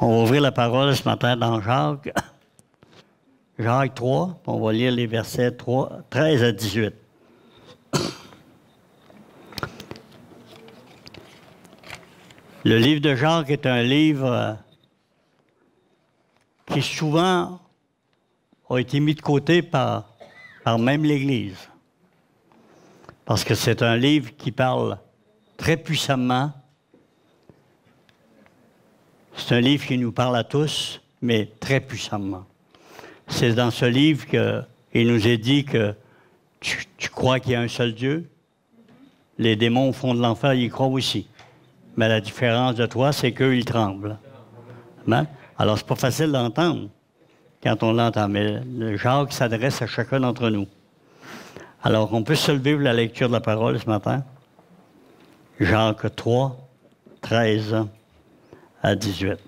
On va ouvrir la parole ce matin dans Jacques. Jacques 3, on va lire les versets 13 à 18. Le livre de Jacques est un livre qui souvent a été mis de côté par même l'Église. Parce que c'est un livre qui parle très puissamment. C'est un livre qui nous parle à tous, mais très puissamment. C'est dans ce livre qu'il nous est dit que tu crois qu'il y a un seul Dieu. Les démons au fond de l'enfer, ils y croient aussi. Mais la différence de toi, c'est qu'eux, ils tremblent. Hein? Alors, c'est pas facile d'entendre quand on l'entend, mais le Jacques s'adresse à chacun d'entre nous. Alors, on peut se lever pour la lecture de la parole ce matin. Jacques 3, 13 à 18.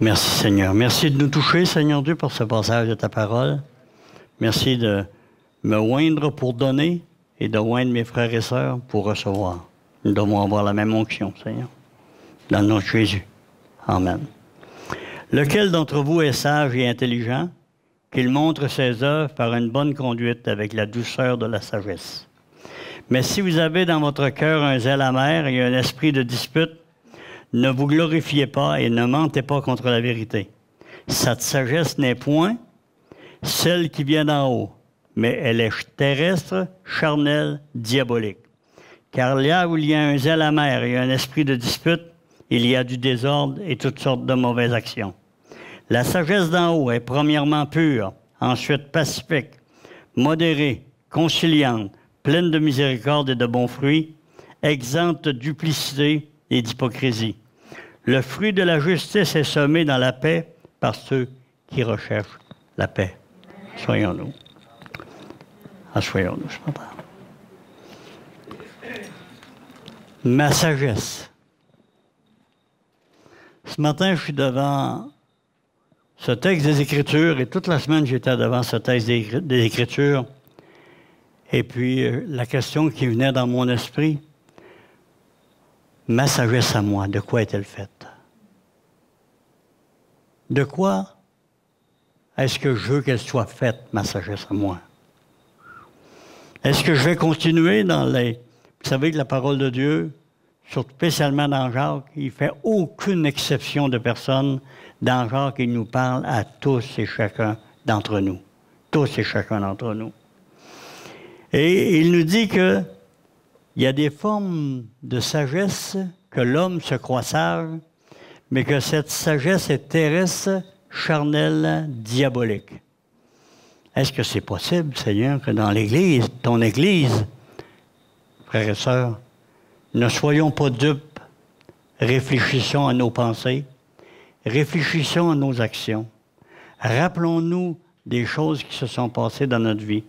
Merci, Seigneur. Merci de nous toucher, Seigneur Dieu, pour ce passage de ta parole. Merci de me oindre pour donner et de oindre mes frères et sœurs pour recevoir. Nous devons avoir la même onction, Seigneur. Dans le nom de Jésus. Amen. Lequel d'entre vous est sage et intelligent, qu'il montre ses œuvres par une bonne conduite avec la douceur de la sagesse. Mais si vous avez dans votre cœur un zèle amer et un esprit de dispute, ne vous glorifiez pas et ne mentez pas contre la vérité. Cette sagesse n'est point celle qui vient d'en haut, mais elle est terrestre, charnelle, diabolique. Car là où il y a un zèle amer et un esprit de dispute, il y a du désordre et toutes sortes de mauvaises actions. La sagesse d'en haut est premièrement pure, ensuite pacifique, modérée, conciliante, pleine de miséricorde et de bons fruits, exempte de duplicité et d'hypocrisie. Le fruit de la justice est semé dans la paix par ceux qui recherchent la paix. Soyons-nous. Assoyons-nous ce matin. Ma sagesse. Ce matin, je suis devant ce texte des Écritures, et toute la semaine, j'étais devant ce texte des Écritures. Et puis, la question qui venait dans mon esprit, ma sagesse à moi, de quoi est-elle faite? De quoi est-ce que je veux qu'elle soit faite, ma sagesse à moi? Est-ce que je vais continuer dans les... Vous savez que la parole de Dieu, surtout spécialement dans Jacques, il ne fait aucune exception de personne. Dans Jacques, il nous parle à tous et chacun d'entre nous. Tous et chacun d'entre nous. Et il nous dit qu'il y a des formes de sagesse que l'homme se croit sage, mais que cette sagesse est terrestre, charnelle, diabolique. Est-ce que c'est possible, Seigneur, que dans l'Église, ton Église, frères et sœurs, ne soyons pas dupes, réfléchissons à nos pensées, réfléchissons à nos actions, rappelons-nous des choses qui se sont passées dans notre vie,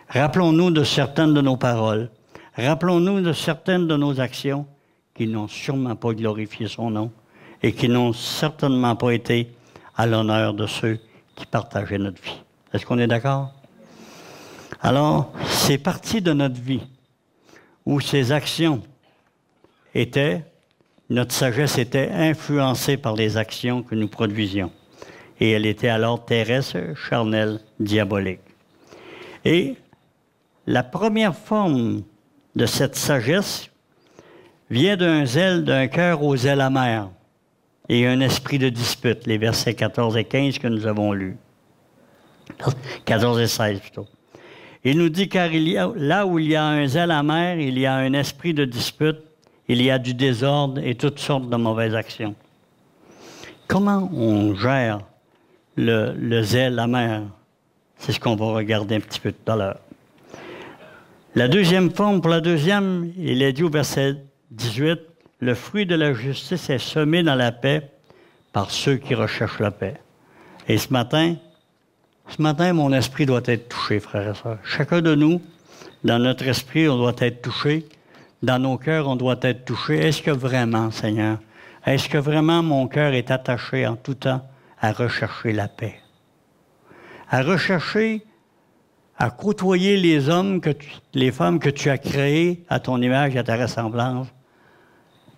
rappelons-nous de certaines de nos paroles, rappelons-nous de certaines de nos actions qui n'ont sûrement pas glorifié son nom et qui n'ont certainement pas été à l'honneur de ceux qui partageaient notre vie. Est-ce qu'on est d'accord? Alors, c'est parti de notre vie où ces actions étaient, notre sagesse était influencée par les actions que nous produisions. Et elle était alors terrestre, charnelle, diabolique. Et la première forme de cette sagesse vient d'un zèle, d'un cœur au zèle amer et un esprit de dispute, les versets 14 et 15 que nous avons lus. 14 et 16 plutôt. Il nous dit, car là où il y a un zèle amer, il y a un esprit de dispute, il y a du désordre et toutes sortes de mauvaises actions. Comment on gère le zèle amer? C'est ce qu'on va regarder un petit peu tout à l'heure. La deuxième forme, pour la deuxième, il est dit au verset 18, « Le fruit de la justice est semé dans la paix par ceux qui recherchent la paix. » Et ce matin, mon esprit doit être touché, frères et sœurs. Chacun de nous, dans notre esprit, on doit être touché. Dans nos cœurs, on doit être touché. Est-ce que vraiment, Seigneur, est-ce que vraiment mon cœur est attaché en tout temps à rechercher la paix? À rechercher, à côtoyer les hommes, les femmes que tu as créées à ton image et à ta ressemblance.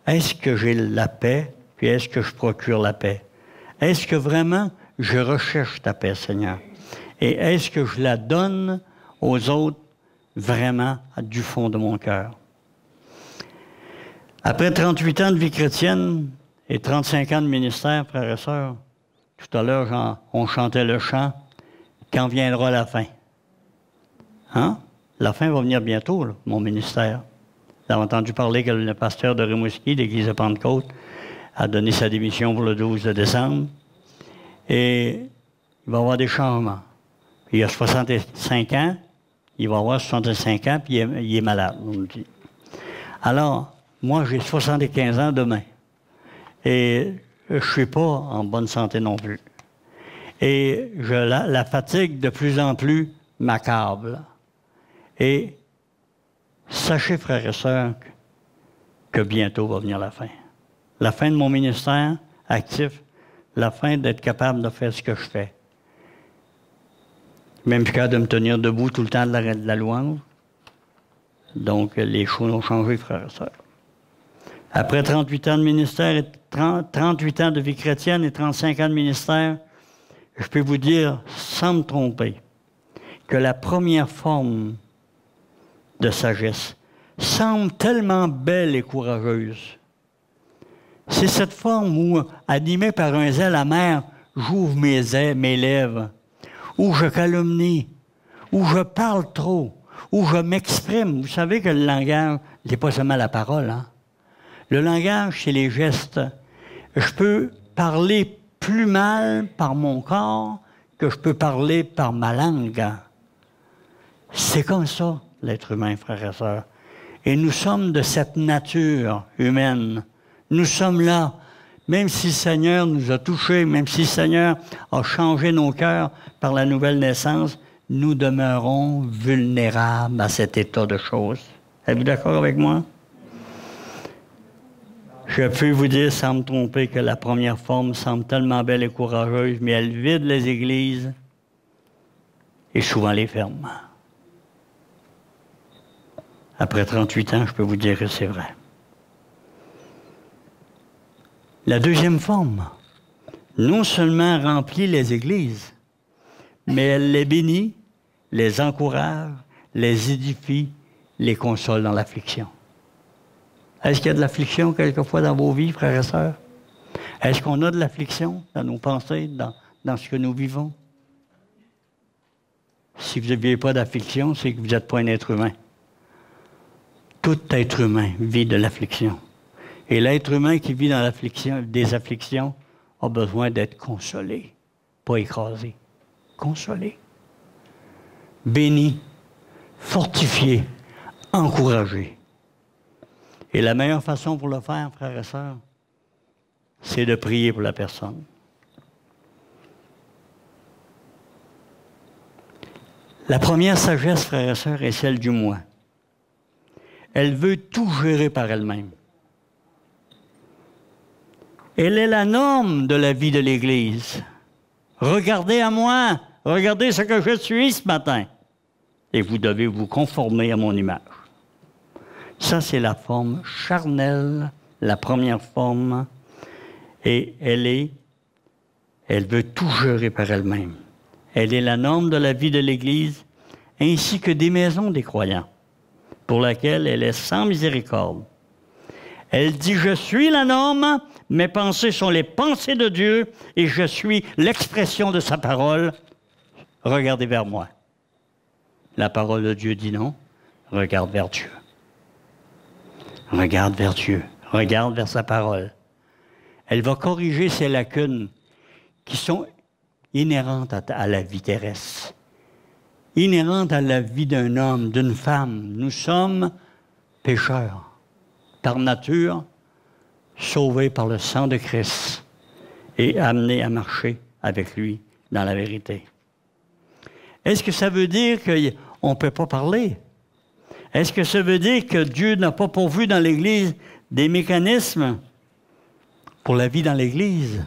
Est-ce que j'ai la paix Puis est-ce que je procure la paix? Est-ce que vraiment je recherche ta paix, Seigneur? Et est-ce que je la donne aux autres vraiment du fond de mon cœur? Après 38 ans de vie chrétienne et 35 ans de ministère, frères et sœurs, tout à l'heure, on chantait le chant « Quand viendra la fin ». Hein? La fin va venir bientôt, là, mon ministère. Vous avez entendu parler que le pasteur de Rimouski, l'Église de Pentecôte, a donné sa démission pour le 12 décembre. Et il va y avoir des changements. Il a 65 ans, il va avoir 65 ans, puis il est malade, on me dit. Alors, moi, j'ai 75 ans demain. Et je ne suis pas en bonne santé non plus. Et la fatigue de plus en plus m'accable. Et sachez, frères et sœurs, que bientôt va venir la fin. La fin de mon ministère actif, la fin d'être capable de faire ce que je fais. Même plus capable de me tenir debout tout le temps de la louange. Donc, les choses ont changé, frères et sœurs. Après 38 ans de ministère, et 38 ans de vie chrétienne et 35 ans de ministère, je peux vous dire, sans me tromper, que la première forme de sagesse semble tellement belle et courageuse. C'est cette forme où, animé par un zèle amer, j'ouvre mes lèvres, où je calomnie, où je parle trop, où je m'exprime. Vous savez que le langage n'est pas seulement la parole, hein? Le langage, c'est les gestes. Je peux parler plus mal par mon corps que je peux parler par ma langue. C'est comme ça, l'être humain, frères et sœurs. Et nous sommes de cette nature humaine. Nous sommes là. Même si le Seigneur nous a touchés, même si le Seigneur a changé nos cœurs par la nouvelle naissance, nous demeurons vulnérables à cet état de choses. Êtes-vous d'accord avec moi? Je peux vous dire, sans me tromper, que la première forme semble tellement belle et courageuse, mais elle vide les églises et souvent les ferme. Après 38 ans, je peux vous dire que c'est vrai. La deuxième forme, non seulement remplit les églises, mais elle les bénit, les encourage, les édifie, les console dans l'affliction. Est-ce qu'il y a de l'affliction quelquefois dans vos vies, frères et sœurs? Est-ce qu'on a de l'affliction dans nos pensées, dans ce que nous vivons? Si vous n'aviez pas d'affliction, c'est que vous n'êtes pas un être humain. Tout être humain vit de l'affliction. Et l'être humain qui vit dans des afflictions a besoin d'être consolé, pas écrasé. Consolé. Béni, fortifié, encouragé. Et la meilleure façon pour le faire, frères et sœurs, c'est de prier pour la personne. La première sagesse, frères et sœurs, est celle du moi. Elle veut tout gérer par elle-même. Elle est la norme de la vie de l'Église. Regardez à moi, regardez ce que je suis ce matin. Et vous devez vous conformer à mon image. Ça, c'est la forme charnelle, la première forme. Et elle veut tout gérer par elle-même. Elle est la norme de la vie de l'Église, ainsi que des maisons des croyants, pour laquelle elle est sans miséricorde. Elle dit, je suis la norme, mes pensées sont les pensées de Dieu, et je suis l'expression de sa parole. Regardez vers moi. La parole de Dieu dit non, regarde vers Dieu. Regarde vers Dieu, regarde vers sa parole. Elle va corriger ces lacunes qui sont inhérentes à la vie terrestre, inhérentes à la vie d'un homme, d'une femme. Nous sommes pécheurs, par nature, sauvés par le sang de Christ et amenés à marcher avec lui dans la vérité. Est-ce que ça veut dire qu'on ne peut pas parler? Est-ce que ça veut dire que Dieu n'a pas pourvu dans l'Église des mécanismes pour la vie dans l'Église?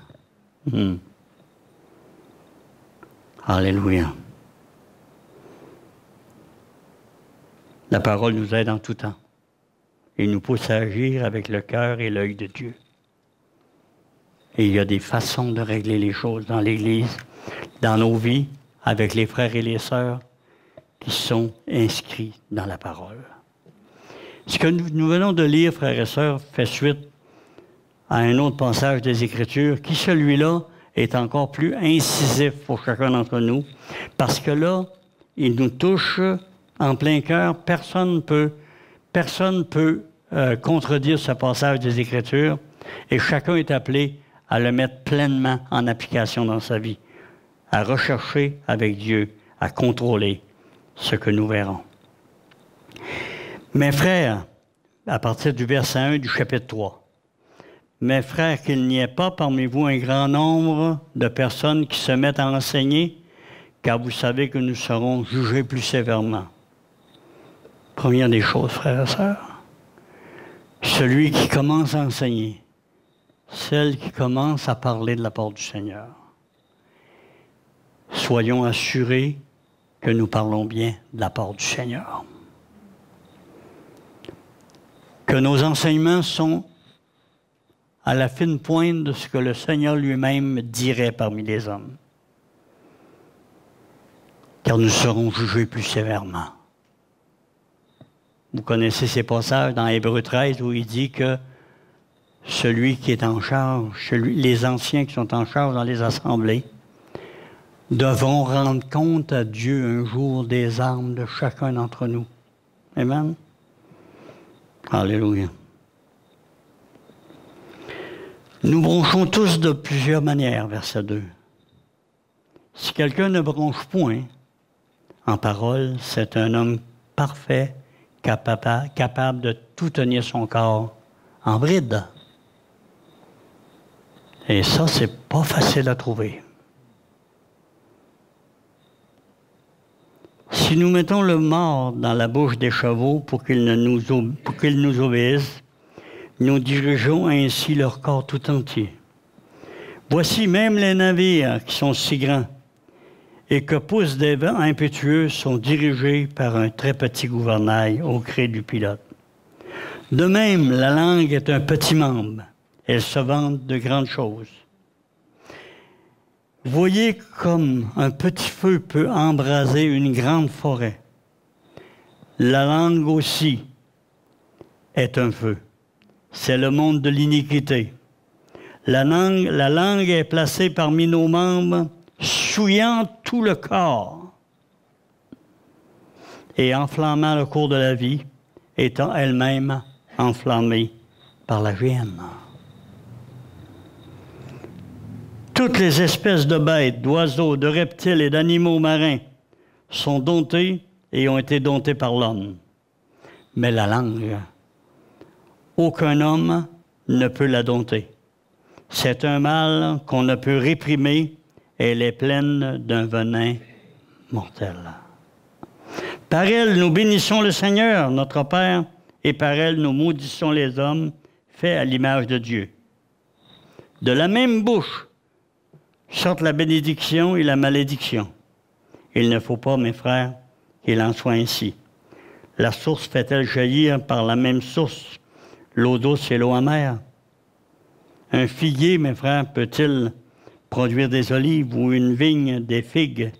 Alléluia. La parole nous aide en tout temps et nous pousse à agir avec le cœur et l'œil de Dieu. Et il y a des façons de régler les choses dans l'Église, dans nos vies, avec les frères et les sœurs qui sont inscrits dans la parole. Ce que nous venons de lire, frères et sœurs, fait suite à un autre passage des Écritures, qui celui-là est encore plus incisif pour chacun d'entre nous, parce que là, il nous touche en plein cœur. Personne ne peut contredire ce passage des Écritures, et chacun est appelé à le mettre pleinement en application dans sa vie, à rechercher avec Dieu, à contrôler ce que nous verrons. Mes frères, à partir du verset 1 du chapitre 3, mes frères, qu'il n'y ait pas parmi vous un grand nombre de personnes qui se mettent à enseigner, car vous savez que nous serons jugés plus sévèrement. Première des choses, frères et sœurs, celui qui commence à enseigner, celle qui commence à parler de la part du Seigneur. Soyons assurés que nous parlons bien de la part du Seigneur. Que nos enseignements sont à la fine pointe de ce que le Seigneur lui-même dirait parmi les hommes. Car nous serons jugés plus sévèrement. Vous connaissez ces passages dans Hébreux 13 où il dit que celui qui est en charge, les anciens qui sont en charge dans les assemblées, devront rendre compte à Dieu un jour des âmes de chacun d'entre nous. Amen? Alléluia. Nous bronchons tous de plusieurs manières, verset 2. Si quelqu'un ne bronche point en parole, c'est un homme parfait, capable de tout tenir son corps en bride. Et ça, c'est pas facile à trouver. Si nous mettons le mort dans la bouche des chevaux pour qu'ils nous obéissent, nous dirigeons ainsi leur corps tout entier. Voici même les navires qui sont si grands et que poussent des vents impétueux sont dirigés par un très petit gouvernail au gré du pilote. De même, la langue est un petit membre. Elle se vante de grandes choses. Voyez comme un petit feu peut embraser une grande forêt. La langue aussi est un feu. C'est le monde de l'iniquité. La langue est placée parmi nos membres, souillant tout le corps et enflammant le cours de la vie, étant elle-même enflammée par la gêne. Toutes les espèces de bêtes, d'oiseaux, de reptiles et d'animaux marins sont domptées et ont été domptées par l'homme. Mais la langue, aucun homme ne peut la dompter. C'est un mal qu'on ne peut réprimer et elle est pleine d'un venin mortel. Par elle, nous bénissons le Seigneur, notre Père, et par elle, nous maudissons les hommes faits à l'image de Dieu. De la même bouche sortent la bénédiction et la malédiction. Il ne faut pas, mes frères, qu'il en soit ainsi. La source fait-elle jaillir par la même source l'eau douce et l'eau amère? Un figuier, mes frères, peut-il produire des olives ou une vigne des figues?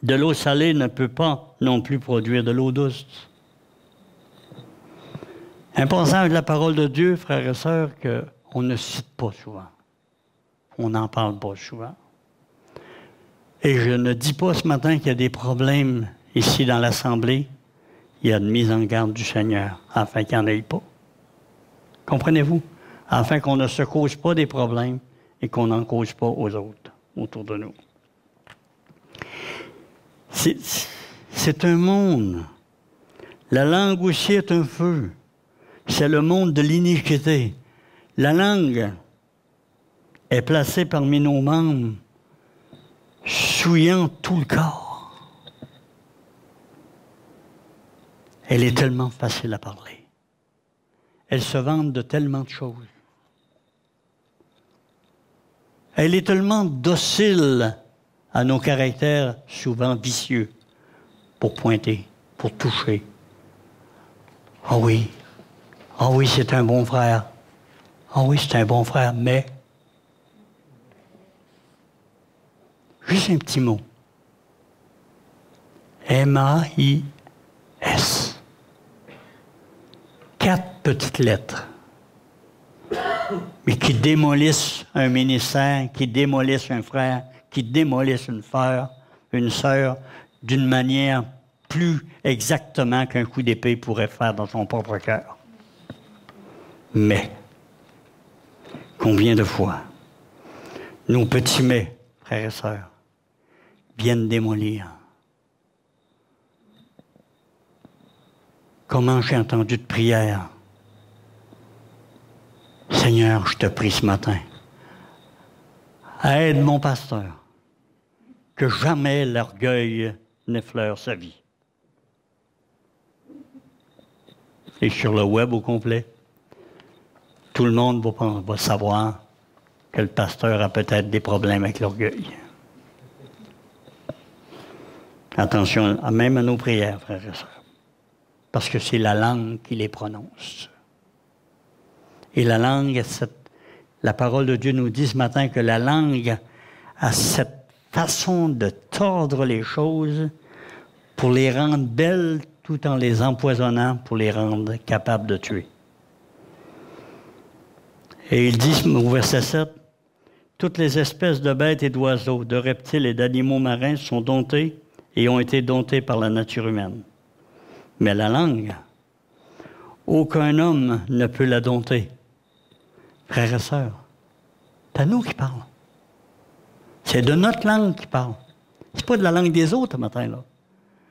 De l'eau salée ne peut pas non plus produire de l'eau douce. Un passage de la parole de Dieu, frères et sœurs, qu'on ne cite pas souvent. On n'en parle pas souvent. Et je ne dis pas ce matin qu'il y a des problèmes ici dans l'Assemblée. Il y a une mise en garde du Seigneur, afin qu'il n'y en ait pas. Comprenez-vous? Afin qu'on ne se cause pas des problèmes et qu'on n'en cause pas aux autres autour de nous. C'est un monde. La langue aussi est un feu. C'est le monde de l'iniquité. La langue est placée parmi nos membres, souillant tout le corps. Elle est tellement facile à parler. Elle se vante de tellement de choses. Elle est tellement docile à nos caractères souvent vicieux pour pointer, pour toucher. Ah oui, c'est un bon frère. Ah oui, c'est un bon frère, mais Juste un petit mot. M-A-I-S. 4 petites lettres. Mais qui démolissent un ministère, qui démolissent un frère, qui démolissent une sœur, d'une manière plus exactement qu'un coup d'épée pourrait faire dans son propre cœur. Mais, combien de fois, nos petits mais, frères et sœurs, viennent démolir. Comment j'ai entendu de prière. Seigneur, je te prie ce matin, aide mon pasteur, que jamais l'orgueil n'effleure sa vie. Et sur le web au complet, tout le monde va savoir que le pasteur a peut-être des problèmes avec l'orgueil. Attention, même à nos prières, frères et sœurs, parce que c'est la langue qui les prononce. Et la langue, la parole de Dieu nous dit ce matin que la langue a cette façon de tordre les choses pour les rendre belles tout en les empoisonnant pour les rendre capables de tuer. Et il dit au verset 7, « Toutes les espèces de bêtes et d'oiseaux, de reptiles et d'animaux marins sont domptés et ont été domptés par la nature humaine. Mais la langue, aucun homme ne peut la dompter. » Frères et sœurs, c'est à nous qui parle. C'est de notre langue qui parle. C'est pas de la langue des autres ce matin-là.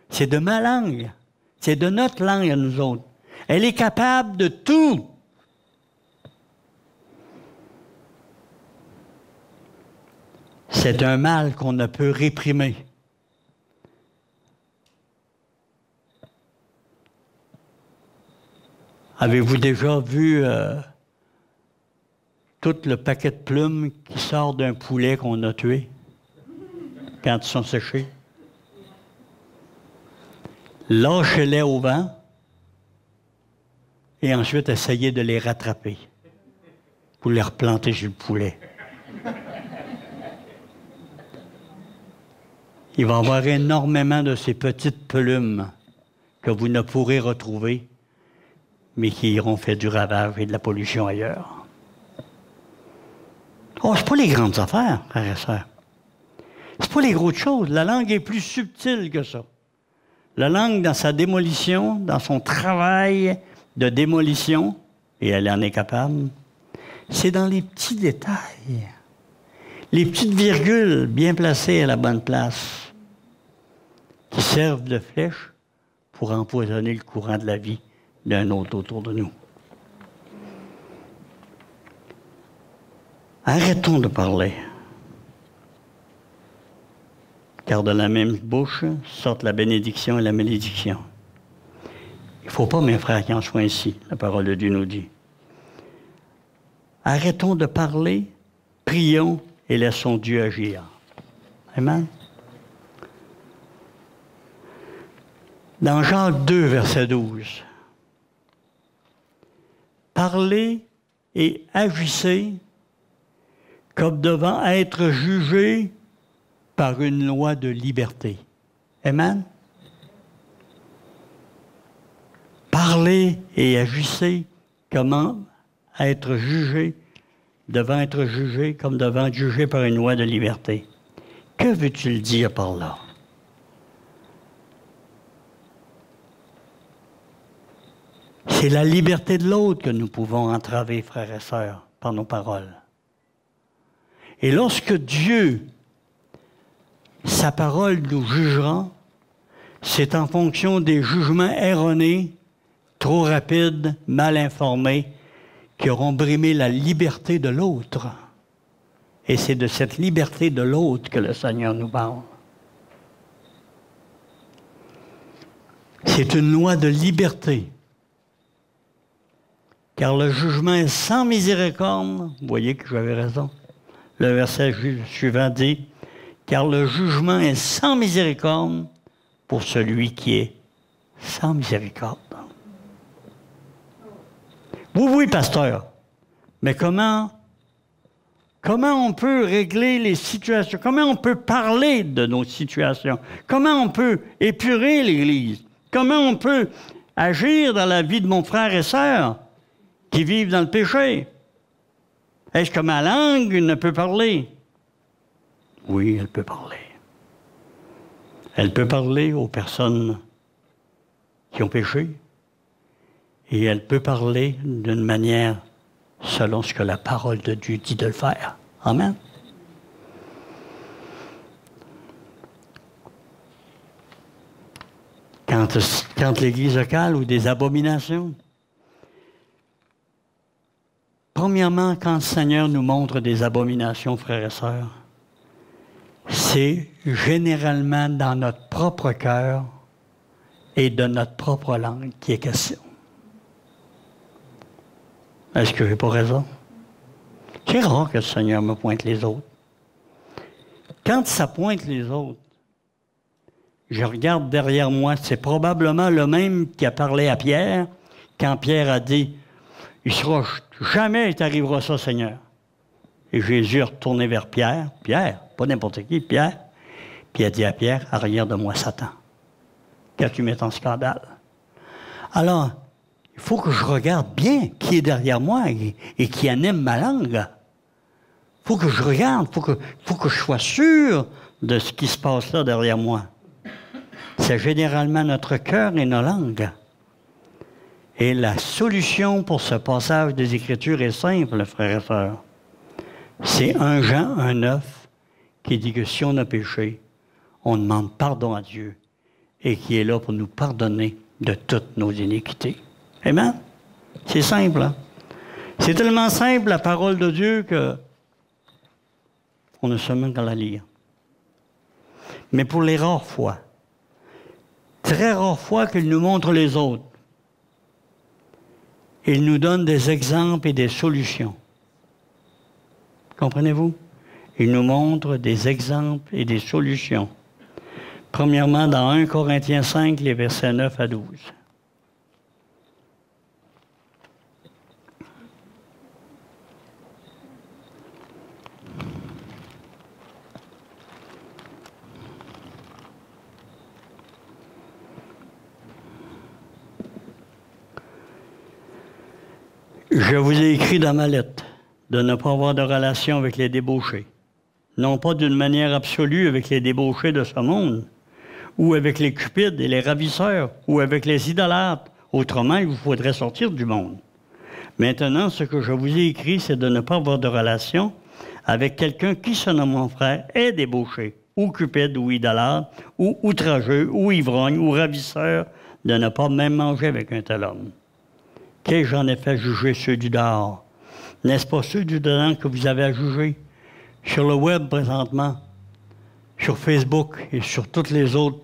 C'est de ma langue. C'est de notre langue à nous autres. Elle est capable de tout. C'est un mal qu'on ne peut réprimer. Avez-vous déjà vu tout le paquet de plumes qui sort d'un poulet qu'on a tué quand ils sont séchés? Lâchez-les au vent et ensuite essayez de les rattraper pour les replanter sur le poulet. Il va y avoir énormément de ces petites plumes que vous ne pourrez retrouver, mais qui iront faire du ravage et de la pollution ailleurs. Oh, c'est pas les grandes affaires, frères et sœurs. C'est pas les grosses choses. La langue est plus subtile que ça. La langue, dans sa démolition, dans son travail de démolition, et elle en est capable, c'est dans les petits détails. Les petites virgules bien placées à la bonne place, qui servent de flèche pour empoisonner le courant de la vie d'un autre autour de nous. Arrêtons de parler, car de la même bouche sortent la bénédiction et la malédiction. Il ne faut pas, mes frères, qu'il en soit ainsi, la parole de Dieu nous dit. Arrêtons de parler, prions et laissons Dieu agir. Amen. Dans Jacques 2, verset 12, parlez et agissez comme devant être jugés par une loi de liberté. Amen. Parlez et agissez comment être jugés, devant être jugés comme devant être jugés par une loi de liberté. Que veux-tu dire par là? C'est la liberté de l'autre que nous pouvons entraver, frères et sœurs, par nos paroles. Et lorsque Dieu, sa parole nous jugera, c'est en fonction des jugements erronés, trop rapides, mal informés, qui auront brimé la liberté de l'autre. Et c'est de cette liberté de l'autre que le Seigneur nous parle. C'est une loi de liberté. Car le jugement est sans miséricorde. Vous voyez que j'avais raison. Le verset suivant dit, « Car le jugement est sans miséricorde pour celui qui est sans miséricorde. » Oui, oui, pasteur. Mais comment Comment on peut régler les situations? Comment on peut parler de nos situations? Comment on peut épurer l'Église? Comment on peut agir dans la vie de mon frère et sœur qui vivent dans le péché? Est-ce que ma langue ne peut parler? Oui, elle peut parler. Elle peut parler aux personnes qui ont péché. Et elle peut parler d'une manière selon ce que la parole de Dieu dit de le faire. Amen. Quand l'Église locale ou des abominations, premièrement, quand le Seigneur nous montre des abominations, frères et sœurs, c'est généralement dans notre propre cœur et de notre propre langue qui est question. Est-ce que je n'ai pas raison? C'est rare que le Seigneur me pointe les autres. Quand ça pointe les autres, je regarde derrière moi, c'est probablement le même qui a parlé à Pierre, quand Pierre a dit « Jamais t'arrivera ça, Seigneur. » Et Jésus est retourné vers Pierre, pas n'importe qui, Pierre, puis il a dit à Pierre « Arrière de moi, Satan, car tu mets en scandale. » Alors, il faut que je regarde bien qui est derrière moi et qui anime ma langue. Il faut que je regarde, il faut que je sois sûr de ce qui se passe là derrière moi. C'est généralement notre cœur et nos langues. Et la solution pour ce passage des Écritures est simple, frères et sœurs. C'est 1 Jean 1,9 qui dit que si on a péché, on demande pardon à Dieu et qui est là pour nous pardonner de toutes nos iniquités. Amen? C'est simple, hein? C'est tellement simple, la parole de Dieu, que on ne sait même qu'à la lire. Mais pour les rares fois, très rares fois qu'il nous montre les autres, il nous donne des exemples et des solutions. Comprenez-vous? Il nous montre des exemples et des solutions. Premièrement, dans 1 Corinthiens 5, les versets 9 à 12. Je vous ai écrit dans ma lettre de ne pas avoir de relation avec les débauchés, non pas d'une manière absolue avec les débauchés de ce monde, ou avec les cupides et les ravisseurs, ou avec les idolâtres. Autrement, il vous faudrait sortir du monde. Maintenant, ce que je vous ai écrit, c'est de ne pas avoir de relation avec quelqu'un qui se nomme mon frère est débauché, ou cupide, ou idolâtre, ou outrageux, ou ivrogne, ou ravisseur, de ne pas même manger avec un tel homme. Qu'ai-je en effet jugé ceux du dehors? N'est-ce pas ceux du dedans que vous avez à juger? Sur le web présentement, sur Facebook et sur tous les autres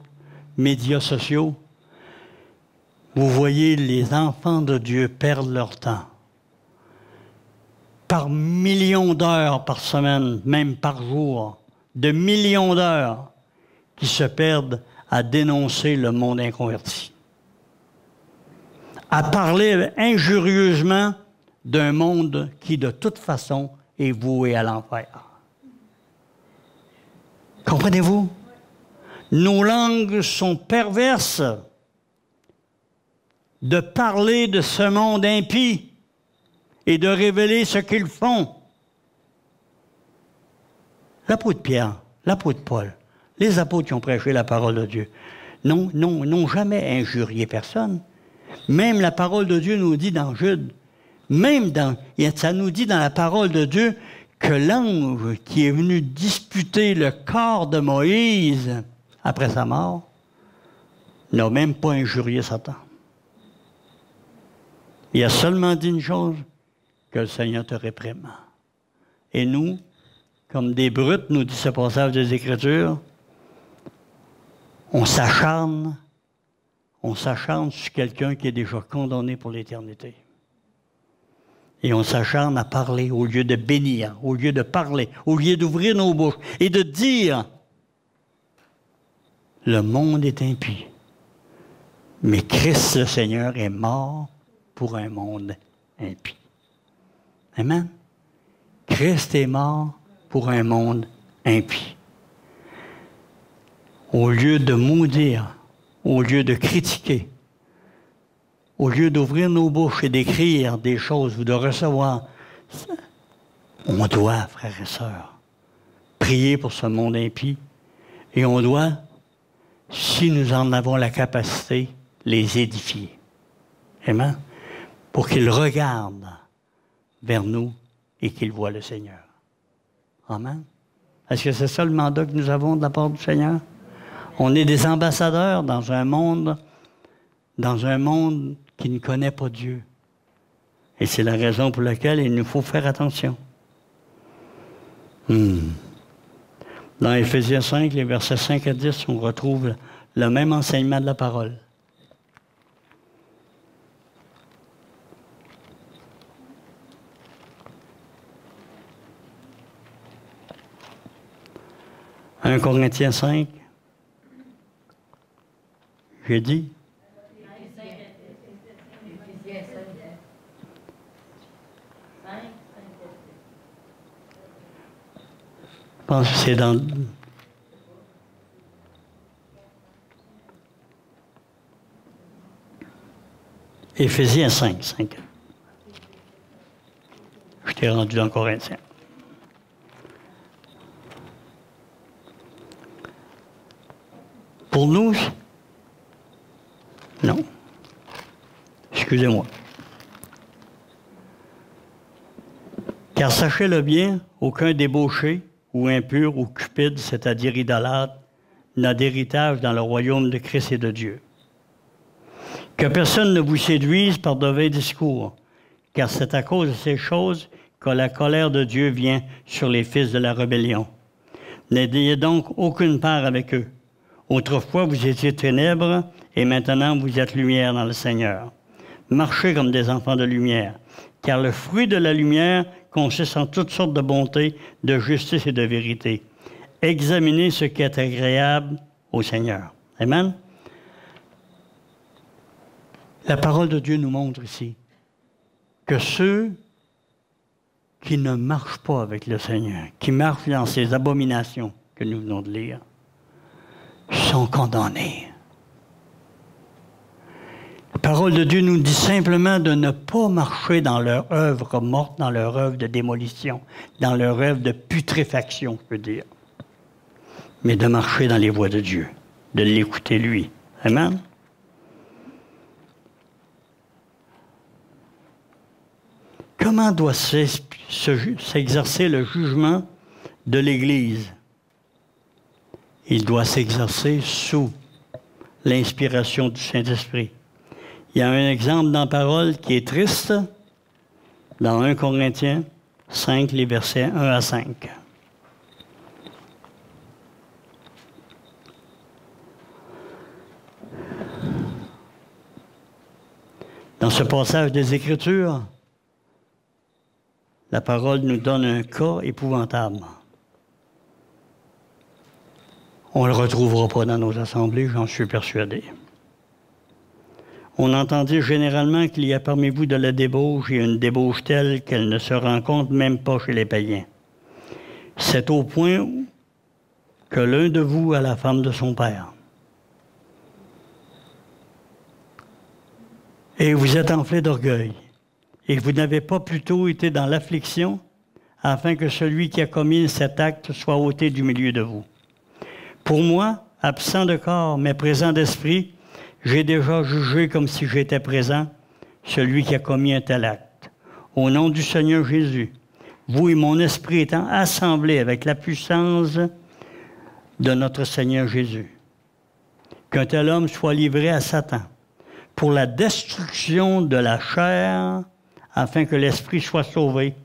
médias sociaux, vous voyez les enfants de Dieu perdre leur temps. Par millions d'heures par semaine, même par jour, de millions d'heures qui se perdent à dénoncer le monde inconverti. À parler injurieusement d'un monde qui, de toute façon, est voué à l'enfer. Comprenez-vous? Nos langues sont perverses de parler de ce monde impie et de révéler ce qu'ils font. L'apôtre Pierre, l'apôtre Paul, les apôtres qui ont prêché la parole de Dieu, n'ont jamais injurié personne. Même la parole de Dieu nous dit dans Jude, ça nous dit dans la parole de Dieu que l'ange qui est venu disputer le corps de Moïse après sa mort n'a même pas injurié Satan. Il a seulement dit une chose, que le Seigneur te réprime. Et nous, comme des brutes, nous dit ce passage des Écritures, on s'acharne sur quelqu'un qui est déjà condamné pour l'éternité. Et on s'acharne à parler au lieu de bénir, au lieu de parler, au lieu d'ouvrir nos bouches et de dire « Le monde est impie, mais Christ le Seigneur est mort pour un monde impie. » Amen. Christ est mort pour un monde impie. Au lieu de maudire, au lieu de critiquer, au lieu d'ouvrir nos bouches et d'écrire des choses ou de recevoir, on doit, frères et sœurs, prier pour ce monde impie. Et on doit, si nous en avons la capacité, les édifier. Amen? Pour qu'ils regardent vers nous et qu'ils voient le Seigneur. Amen? Est-ce que c'est ça le mandat que nous avons de la part du Seigneur? On est des ambassadeurs dans un monde qui ne connaît pas Dieu. Et c'est la raison pour laquelle il nous faut faire attention. Dans Éphésiens 5, les versets 5 à 10, on retrouve le même enseignement de la parole. « 1 Corinthiens 5, j'ai dit. Je pense que c'est dans... Éphésiens 5. Je t'ai rendu dans Corinthiens. Pour nous, non. Excusez-moi. Car sachez-le bien, aucun débauché ou impur ou cupide, c'est-à-dire idolâtre, n'a d'héritage dans le royaume de Christ et de Dieu. Que personne ne vous séduise par de vains discours, car c'est à cause de ces choses que la colère de Dieu vient sur les fils de la rébellion. N'ayez donc aucune part avec eux. Autrefois, vous étiez ténèbres, et maintenant vous êtes lumière dans le Seigneur. Marchez comme des enfants de lumière, car le fruit de la lumière consiste en toutes sortes de bonté, de justice et de vérité. Examinez ce qui est agréable au Seigneur. Amen? La parole de Dieu nous montre ici que ceux qui ne marchent pas avec le Seigneur, qui marchent dans ces abominations que nous venons de lire, sont condamnés. La parole de Dieu nous dit simplement de ne pas marcher dans leur œuvre morte, dans leur œuvre de démolition, dans leur œuvre de putréfaction, je veux dire, mais de marcher dans les voies de Dieu, de l'écouter lui. Amen? Comment doit s'exercer le jugement de l'Église? Il doit s'exercer sous l'inspiration du Saint-Esprit. Il y a un exemple dans la parole qui est triste, dans 1 Corinthiens 5, les versets 1 à 5. Dans ce passage des Écritures, la parole nous donne un cas épouvantable. On ne le retrouvera pas dans nos assemblées, j'en suis persuadé. On entend dire généralement qu'il y a parmi vous de la débauche et une débauche telle qu'elle ne se rencontre même pas chez les païens. C'est au point que l'un de vous a la femme de son père. Et vous êtes enflé d'orgueil. Et vous n'avez pas plutôt été dans l'affliction, afin que celui qui a commis cet acte soit ôté du milieu de vous. Pour moi, absent de corps, mais présent d'esprit, j'ai déjà jugé comme si j'étais présent celui qui a commis un tel acte. Au nom du Seigneur Jésus, vous et mon esprit étant assemblés avec la puissance de notre Seigneur Jésus, qu'un tel homme soit livré à Satan pour la destruction de la chair, afin que l'esprit soit sauvé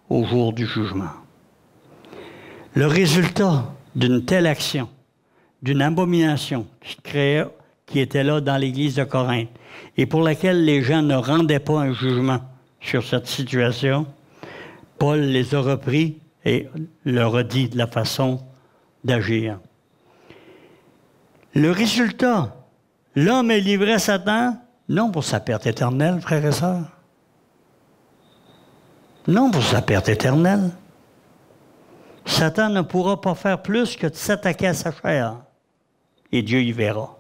au jour du jugement. Le résultat d'une telle action, d'une abomination qui était là dans l'Église de Corinthe, et pour laquelle les gens ne rendaient pas un jugement sur cette situation, Paul les a repris et leur a dit de la façon d'agir. Le résultat, l'homme est livré à Satan, non pour sa perte éternelle, frères et sœurs. Non pour sa perte éternelle. Satan ne pourra pas faire plus que de s'attaquer à sa chair. Et Dieu y verra.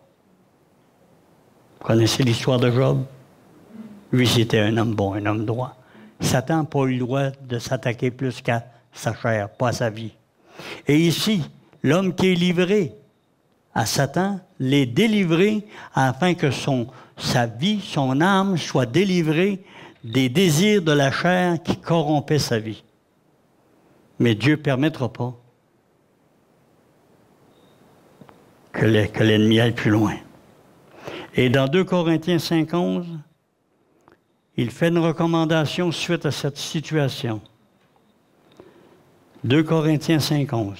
Vous connaissez l'histoire de Job? Lui, c'était un homme bon, un homme droit. Satan n'a pas eu le droit de s'attaquer plus qu'à sa chair, pas à sa vie. Et ici, l'homme qui est livré à Satan, l'est délivré afin que sa vie, son âme soit délivrée des désirs de la chair qui corrompaient sa vie. Mais Dieu ne permettra pas que l'ennemi aille plus loin. Et dans 2 Corinthiens 5:11, il fait une recommandation suite à cette situation. 2 Corinthiens 5:11.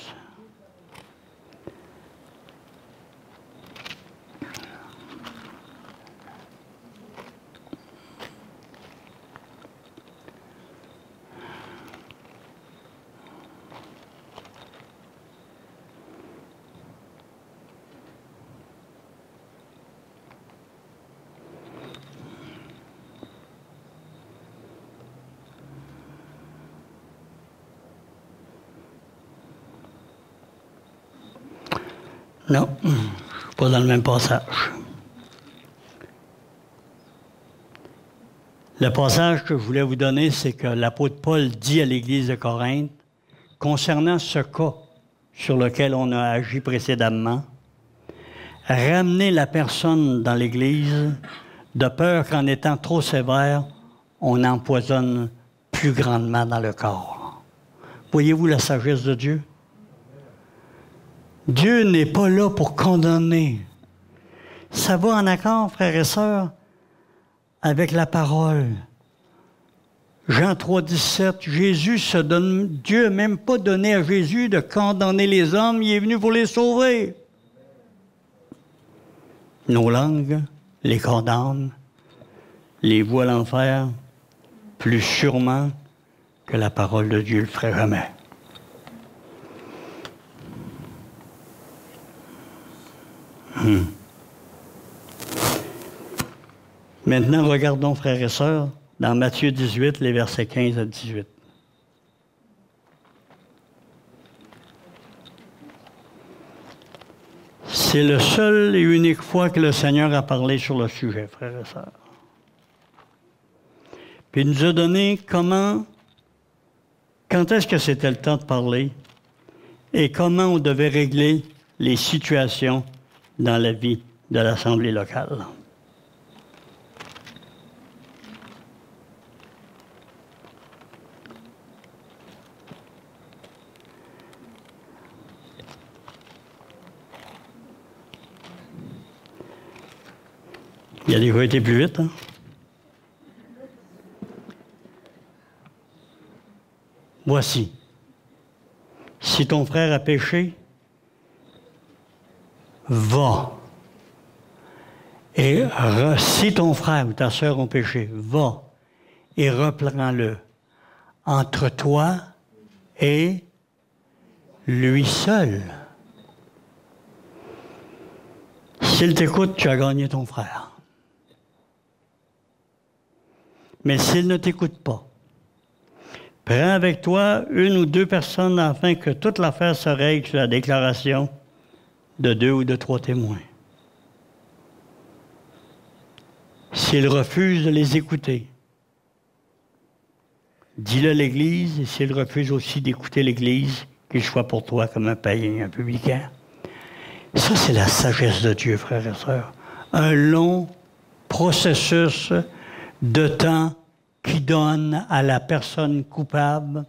Non, je ne suis pas dans le même passage. Le passage que je voulais vous donner, c'est que l'apôtre Paul dit à l'Église de Corinthe, concernant ce cas sur lequel on a agi précédemment, ramenez la personne dans l'Église de peur qu'en étant trop sévère, on empoisonne plus grandement dans le corps. Voyez-vous la sagesse de Dieu? Dieu n'est pas là pour condamner. Ça va en accord, frères et sœurs, avec la parole. Jean 3,17, Dieu n'a même pas donné à Jésus de condamner les hommes, il est venu pour les sauver. Nos langues les condamnent, les voient à l'enfer, plus sûrement que la parole de Dieu le ferait jamais. Maintenant, regardons, frères et sœurs, dans Matthieu 18, les versets 15 à 18. C'est la seule et unique fois que le Seigneur a parlé sur le sujet, frères et sœurs. Puis il nous a donné quand est-ce que c'était le temps de parler et comment on devait régler les situations dans la vie de l'Assemblée locale. Il a déjà été plus vite, hein? Voici. Si ton frère a péché, va. Et si ton frère ou ta sœur ont péché, va et reprends-le entre toi et lui seul. S'il t'écoute, tu as gagné ton frère. Mais s'il ne t'écoute pas, prends avec toi une ou deux personnes afin que toute l'affaire se règle sur la déclaration de 2 ou de 3 témoins. S'il refuse de les écouter, dis-le à l'Église, et s'il refuse aussi d'écouter l'Église, qu'il soit pour toi comme un païen, un publicain. Ça, c'est la sagesse de Dieu, frères et sœurs. Un long processus de temps qui donne à la personne coupable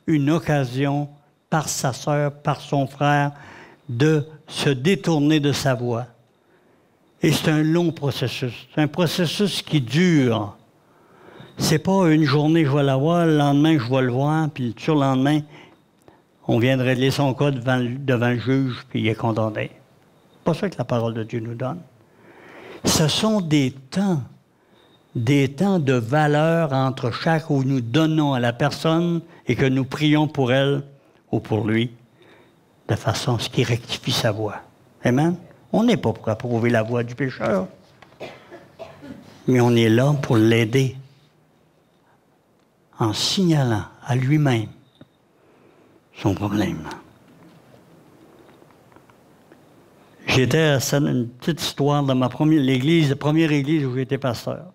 une occasion, par sa sœur, par son frère, de se détourner de sa voie. Et c'est un long processus. C'est un processus qui dure. C'est pas une journée, je vais la voir, le lendemain, je vais le voir, puis le surlendemain, on vient de régler son cas devant le juge, puis il est condamné. C'est pas ça que la parole de Dieu nous donne. Ce sont des temps de valeur entre chaque où nous donnons à la personne et que nous prions pour elle ou pour lui, de façon à ce qu'il rectifie sa voie. Amen? On n'est pas pour approuver la voie du pécheur, mais on est là pour l'aider en signalant à lui-même son problème. J'étais à une petite histoire dans la première église où j'étais pasteur.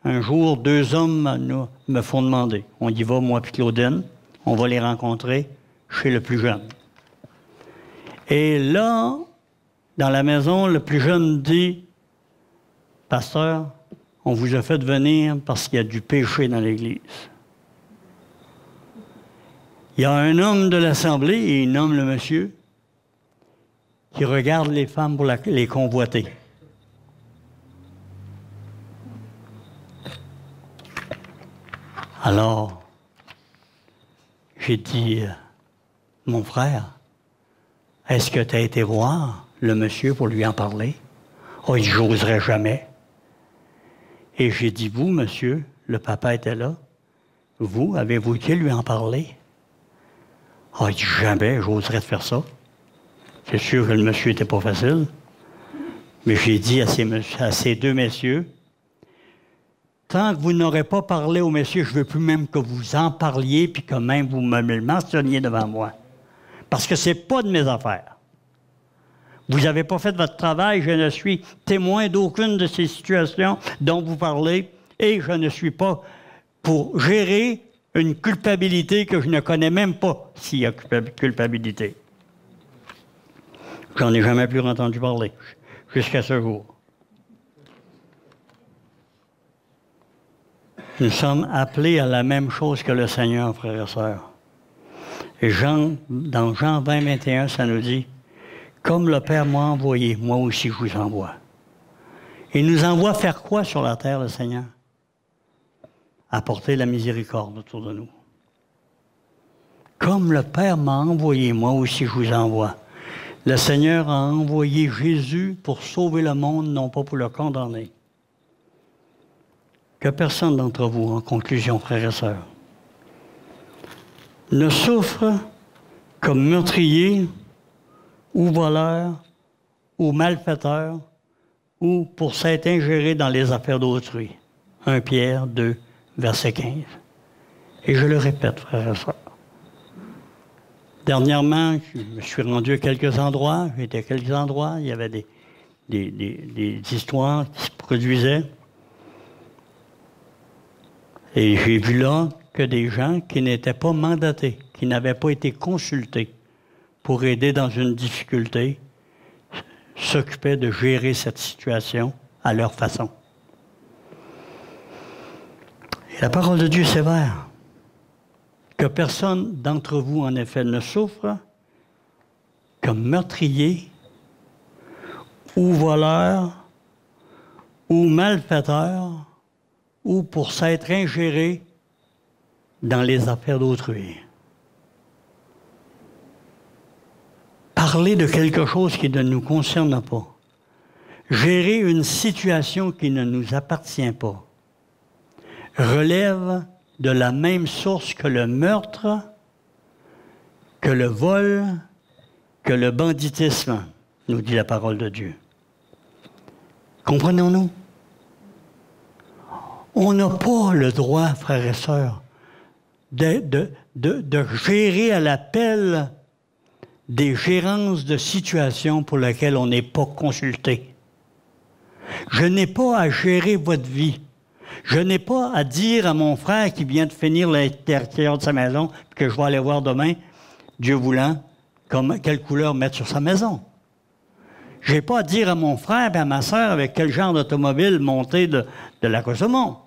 Un jour, 2 hommes me font demander. On y va, moi et Claudine. On va les rencontrer chez le plus jeune. Et là, dans la maison, le plus jeune dit, « Pasteur, on vous a fait venir parce qu'il y a du péché dans l'Église. » Il y a un homme de l'Assemblée, et il nomme le monsieur, qui regarde les femmes pour les convoiter. Alors, j'ai dit, mon frère, est-ce que tu as été voir le monsieur pour lui en parler? Oh, il j'oserais jamais. Et j'ai dit, vous, monsieur, le papa était là, vous, avez-vous été lui en parler? Oh, il dit, jamais, j'oserais faire ça. C'est sûr que le monsieur n'était pas facile. Mais j'ai dit à ces 2 messieurs, tant que vous n'aurez pas parlé au monsieur, je ne veux plus même que vous en parliez puis que même vous me le mentionniez devant moi. Parce que ce n'est pas de mes affaires. Vous n'avez pas fait votre travail, je ne suis témoin d'aucune de ces situations dont vous parlez et je ne suis pas pour gérer une culpabilité que je ne connais même pas s'il y a culpabilité. J'en ai jamais plus entendu parler, jusqu'à ce jour. Nous sommes appelés à la même chose que le Seigneur, frères et sœurs. Et dans Jean 20, 21, ça nous dit, « Comme le Père m'a envoyé, moi aussi je vous envoie. » Il nous envoie faire quoi sur la terre, le Seigneur? Apporter la miséricorde autour de nous. Comme le Père m'a envoyé, moi aussi je vous envoie. Le Seigneur a envoyé Jésus pour sauver le monde, non pas pour le condamner. Que personne d'entre vous, en conclusion, frères et sœurs, ne souffre comme meurtrier ou voleur ou malfaiteur ou pour s'être ingéré dans les affaires d'autrui. 1 Pierre 2, verset 15. Et je le répète, frères et sœurs. Dernièrement, je me suis rendu à quelques endroits, j'étais à quelques endroits, il y avait des histoires qui se produisaient. Et j'ai vu là que des gens qui n'étaient pas mandatés, qui n'avaient pas été consultés pour aider dans une difficulté, s'occupaient de gérer cette situation à leur façon. Et la parole de Dieu est sévère. Que personne d'entre vous, en effet, ne souffre comme meurtrier ou voleur ou malfaiteur ou pour s'être ingéré dans les affaires d'autrui. Parler de quelque chose qui ne nous concerne pas. Gérer une situation qui ne nous appartient pas. Relève de la même source que le meurtre, que le vol, que le banditisme, nous dit la parole de Dieu. Comprenons-nous? On n'a pas le droit, frères et sœurs, de gérer à l'appel des gérances de situations pour lesquelles on n'est pas consulté. Je n'ai pas à gérer votre vie. Je n'ai pas à dire à mon frère qui vient de finir l'intérieur de sa maison, que je vais aller voir demain, Dieu voulant, quelle couleur mettre sur sa maison. Je n'ai pas à dire à mon frère et à ma sœur avec quel genre d'automobile monter de la Cosamont.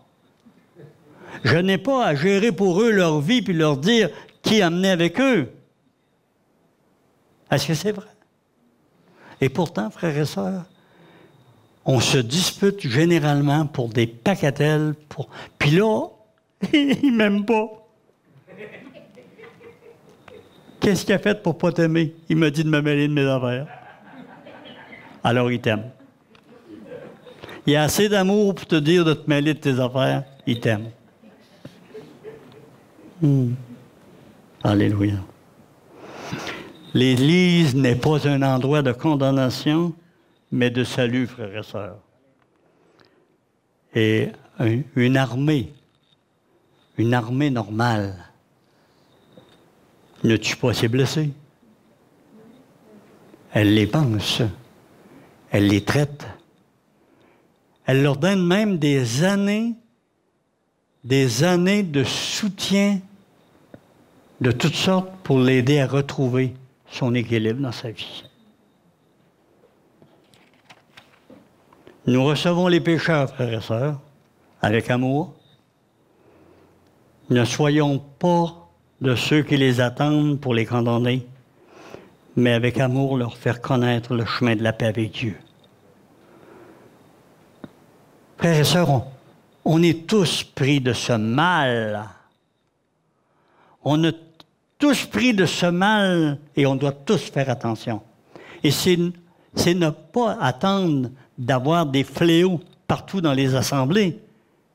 Je n'ai pas à gérer pour eux leur vie puis leur dire qui amenait avec eux. Est-ce que c'est vrai? Et pourtant, frères et sœurs, on se dispute généralement pour des pacatelles. Puis là, il ne m'aime pas. Qu'est-ce qu'il a fait pour ne pas t'aimer? Il m'a dit de me mêler de mes affaires. Alors il t'aime. Il y a assez d'amour pour te dire de te mêler de tes affaires. Il t'aime. Alléluia. L'Église n'est pas un endroit de condamnation, mais de salut, frères et sœurs. Et une armée normale, ne tue pas ses blessés. Elle les pense. Elle les traite. Elle leur donne même des années de soutien de toutes sortes pour l'aider à retrouver son équilibre dans sa vie. Nous recevons les pécheurs, frères et sœurs, avec amour. Ne soyons pas de ceux qui les attendent pour les condamner, mais avec amour leur faire connaître le chemin de la paix avec Dieu. Frères et sœurs, on est tous pris de ce mal. On est tous pris de ce mal et on doit tous faire attention. Et c'est ne pas attendre d'avoir des fléaux partout dans les assemblées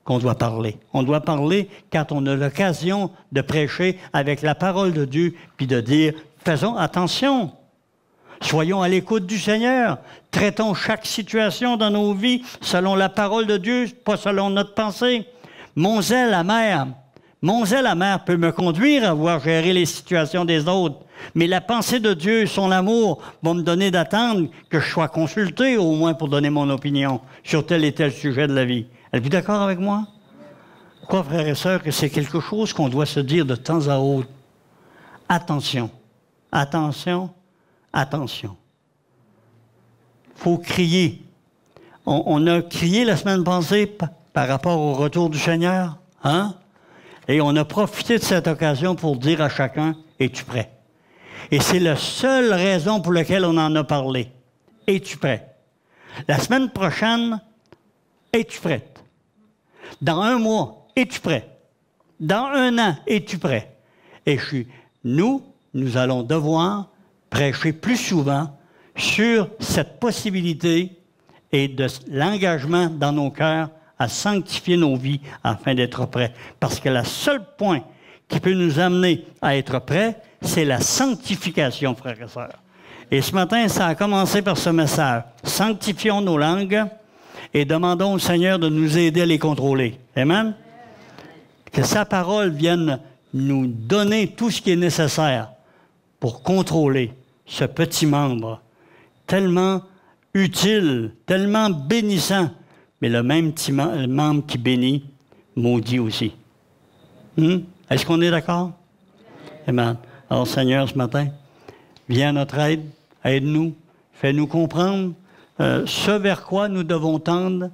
qu'on doit parler. On doit parler quand on a l'occasion de prêcher avec la parole de Dieu, puis de dire, faisons attention. Soyons à l'écoute du Seigneur. Traitons chaque situation dans nos vies selon la parole de Dieu, pas selon notre pensée. Mon zèle amer peut me conduire à voir gérer les situations des autres. Mais la pensée de Dieu, son amour, va me donner d'attendre que je sois consulté, au moins pour donner mon opinion sur tel et tel sujet de la vie. Êtes-vous d'accord avec moi? Quoi, frères et sœurs, que c'est quelque chose qu'on doit se dire de temps à autre. Attention, attention, attention. Il faut crier. On a crié la semaine passée par rapport au retour du Seigneur, hein? Et on a profité de cette occasion pour dire à chacun, es-tu prêt? Et c'est la seule raison pour laquelle on en a parlé. Es-tu prêt? La semaine prochaine, es-tu prête? Dans 1 mois, es-tu prêt? Dans 1 an, es-tu prêt? Et nous allons devoir prêcher plus souvent sur cette possibilité et de l'engagement dans nos cœurs à sanctifier nos vies afin d'être prêts. Parce que le seul point qui peut nous amener à être prêts, c'est la sanctification, frères et sœurs. Et ce matin, ça a commencé par ce message. Sanctifions nos langues et demandons au Seigneur de nous aider à les contrôler. Amen? Que sa parole vienne nous donner tout ce qui est nécessaire pour contrôler ce petit membre tellement utile, tellement bénissant, mais le même petit membre qui bénit, maudit aussi. Est-ce qu'on est d'accord? Amen. Alors, Seigneur, ce matin, viens à notre aide, aide-nous, fais-nous comprendre ce vers quoi nous devons tendre,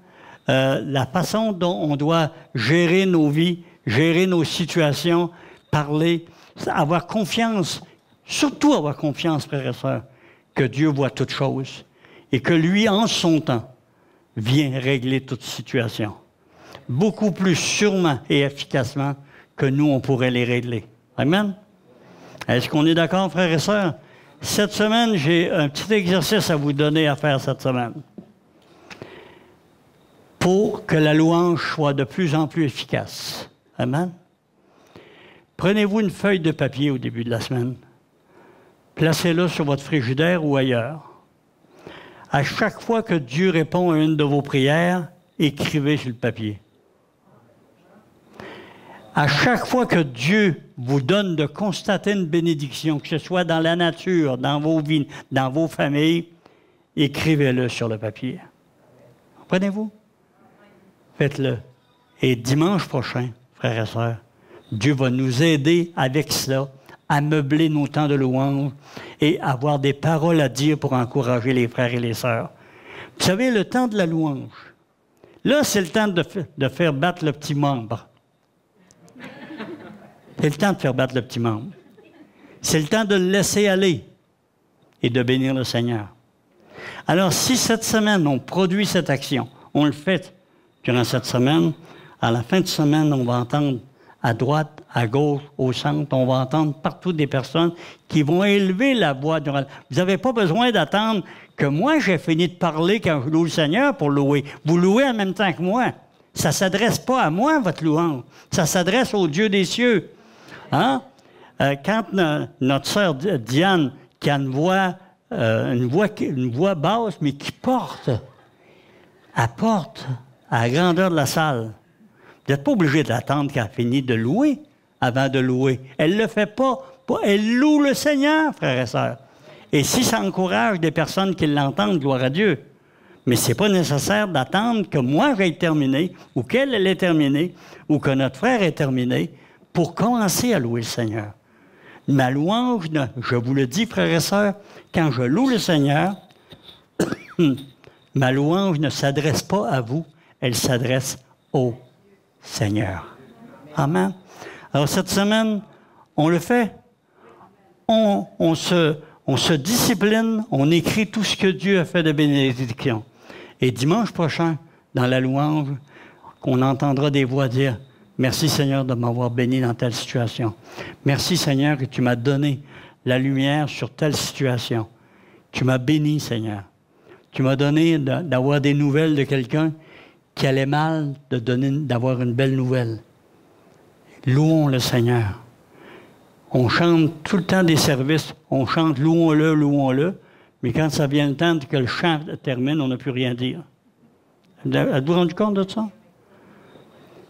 la façon dont on doit gérer nos vies, gérer nos situations, parler, avoir confiance, surtout avoir confiance, frères et sœurs, que Dieu voit toutes choses et que lui, en son temps, vient régler toute situation. Beaucoup plus sûrement et efficacement que nous, on pourrait les régler. Amen? Est-ce qu'on est d'accord, frères et sœurs? Cette semaine, j'ai un petit exercice à vous donner à faire cette semaine. Pour que la louange soit de plus en plus efficace. Amen? Prenez-vous une feuille de papier au début de la semaine. Placez-la sur votre frigidaire ou ailleurs. À chaque fois que Dieu répond à une de vos prières, écrivez sur le papier. À chaque fois que Dieu vous donne de constater une bénédiction, que ce soit dans la nature, dans vos vies, dans vos familles, écrivez-le sur le papier. Comprenez-vous? Faites-le. Et dimanche prochain, frères et sœurs, Dieu va nous aider avec cela à meubler nos temps de louange et avoir des paroles à dire pour encourager les frères et les sœurs. Vous savez, le temps de la louange, là, c'est le temps de faire battre le petit membre. C'est le temps de faire battre le petit membre. C'est le temps de le laisser aller et de bénir le Seigneur. Alors, si cette semaine, on produit cette action, on le fait durant cette semaine, à la fin de semaine, on va entendre à droite, à gauche, au centre, on va entendre partout des personnes qui vont élever la voix. Vous n'avez pas besoin d'attendre que moi, j'ai fini de parler quand je loue le Seigneur pour louer. Vous louez en même temps que moi. Ça ne s'adresse pas à moi, votre louange. Ça s'adresse au Dieu des cieux. Hein? Quand notre sœur Diane, qui a une voix basse, mais qui porte, elle porte à la grandeur de la salle. Vous n'êtes pas obligé d'attendre qu'elle finisse de louer avant de louer. Elle ne le fait pas Elle loue le Seigneur, frères et sœurs. Et si ça encourage des personnes qui l'entendent, gloire à Dieu. Mais ce n'est pas nécessaire d'attendre que moi j'aille terminer, ou qu'elle ait terminé, ou que notre frère ait terminé, pour commencer à louer le Seigneur. Ma louange, je vous le dis, frères et sœurs, quand je loue le Seigneur, ma louange ne s'adresse pas à vous, elle s'adresse au Seigneur. Amen. Alors cette semaine, on le fait. On se discipline, on écrit tout ce que Dieu a fait de bénédiction. Et dimanche prochain, dans la louange, on entendra des voix dire « Merci Seigneur de m'avoir béni dans telle situation. Merci Seigneur que tu m'as donné la lumière sur telle situation. Tu m'as béni Seigneur. Tu m'as donné d'avoir des nouvelles de quelqu'un qui allait mal, d'avoir une belle nouvelle. » Louons le Seigneur. On chante tout le temps des services, on chante « Louons-le, louons-le », mais quand ça vient le temps que le chant termine, on n'a plus rien à dire. Êtes-vous rendu compte de ça?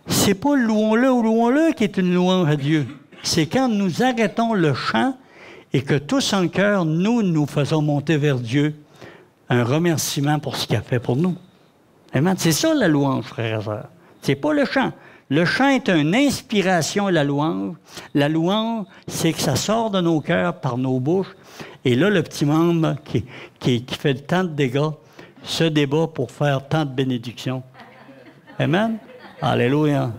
C'est pas « Louons-le » ou « Louons-le » qui est une louange à Dieu. C'est quand nous arrêtons le chant et que tous en cœur, nous faisons monter vers Dieu un remerciement pour ce qu'il a fait pour nous. Amen. C'est ça la louange, frères et sœurs. C'est pas le chant. Le chant est une inspiration à la louange. La louange, c'est que ça sort de nos cœurs par nos bouches. Et là, le petit membre qui fait tant de dégâts se débat pour faire tant de bénédictions. Amen. Alléluia.